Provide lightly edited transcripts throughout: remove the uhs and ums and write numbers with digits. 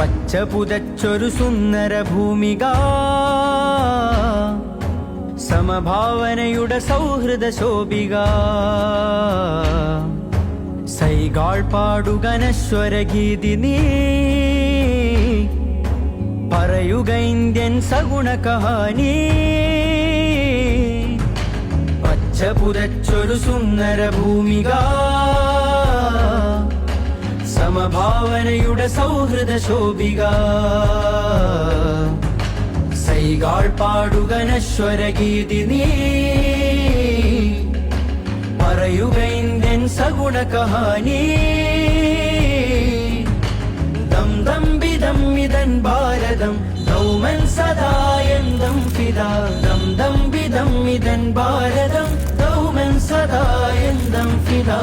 പച്ച പുതച്ചൊരു സുന്ദര ഭൂമിക, സമഭാവനയുടെ സൗഹൃദ ശോഭിക. സൈഗാൾ പാടുക നശ്വരഗീതി നീ, പറയുക ഇന്ത്യൻ സഗുണ കഹാനി. പച്ച പുതച്ചൊരു സുന്ദര ഭൂമിക, സമഭാവനയുടെ സൗഹൃദ ശോഭിക. സൈഗാൾ പാടുക നശ്വരഗീതി നീ, പറയുക ഇന്ത്യൻ സഗുണ കഹാനി. ദം ദം ബിദം ഇതൻ ഭാരതം ദൗമൻ സദായന്തം ഫിദാ. ദം ദം ബിദം ഇതൻ ഭാരതം ദൗമൻ സദായന്തം ഫിദാ.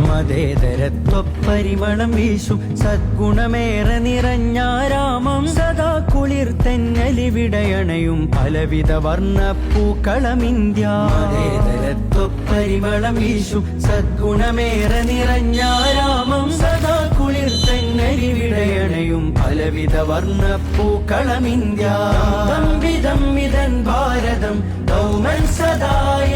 മതേതരത്വപ്പരിമളം വീശും സദ്ഗുണമേറെ നിറഞ്ഞ രാമം, സദാ കുളിർ തെന്നലിവിടയണയും പലവിധ വർണ്ണപ്പൂക്കളമിന്ത്യ. മതേതരത്വപ്പരിമളം വീശും സദ്ഗുണമേറെ നിറഞ്ഞ രാമം, സദാ കുളിർ തെന്നലിവിടയണയും പലവിധ വർണ്ണപ്പൂക്കളമിന്ത്യ. ദം വിധം ഇതൻ ഭാരതം ദൗമൻ സദായ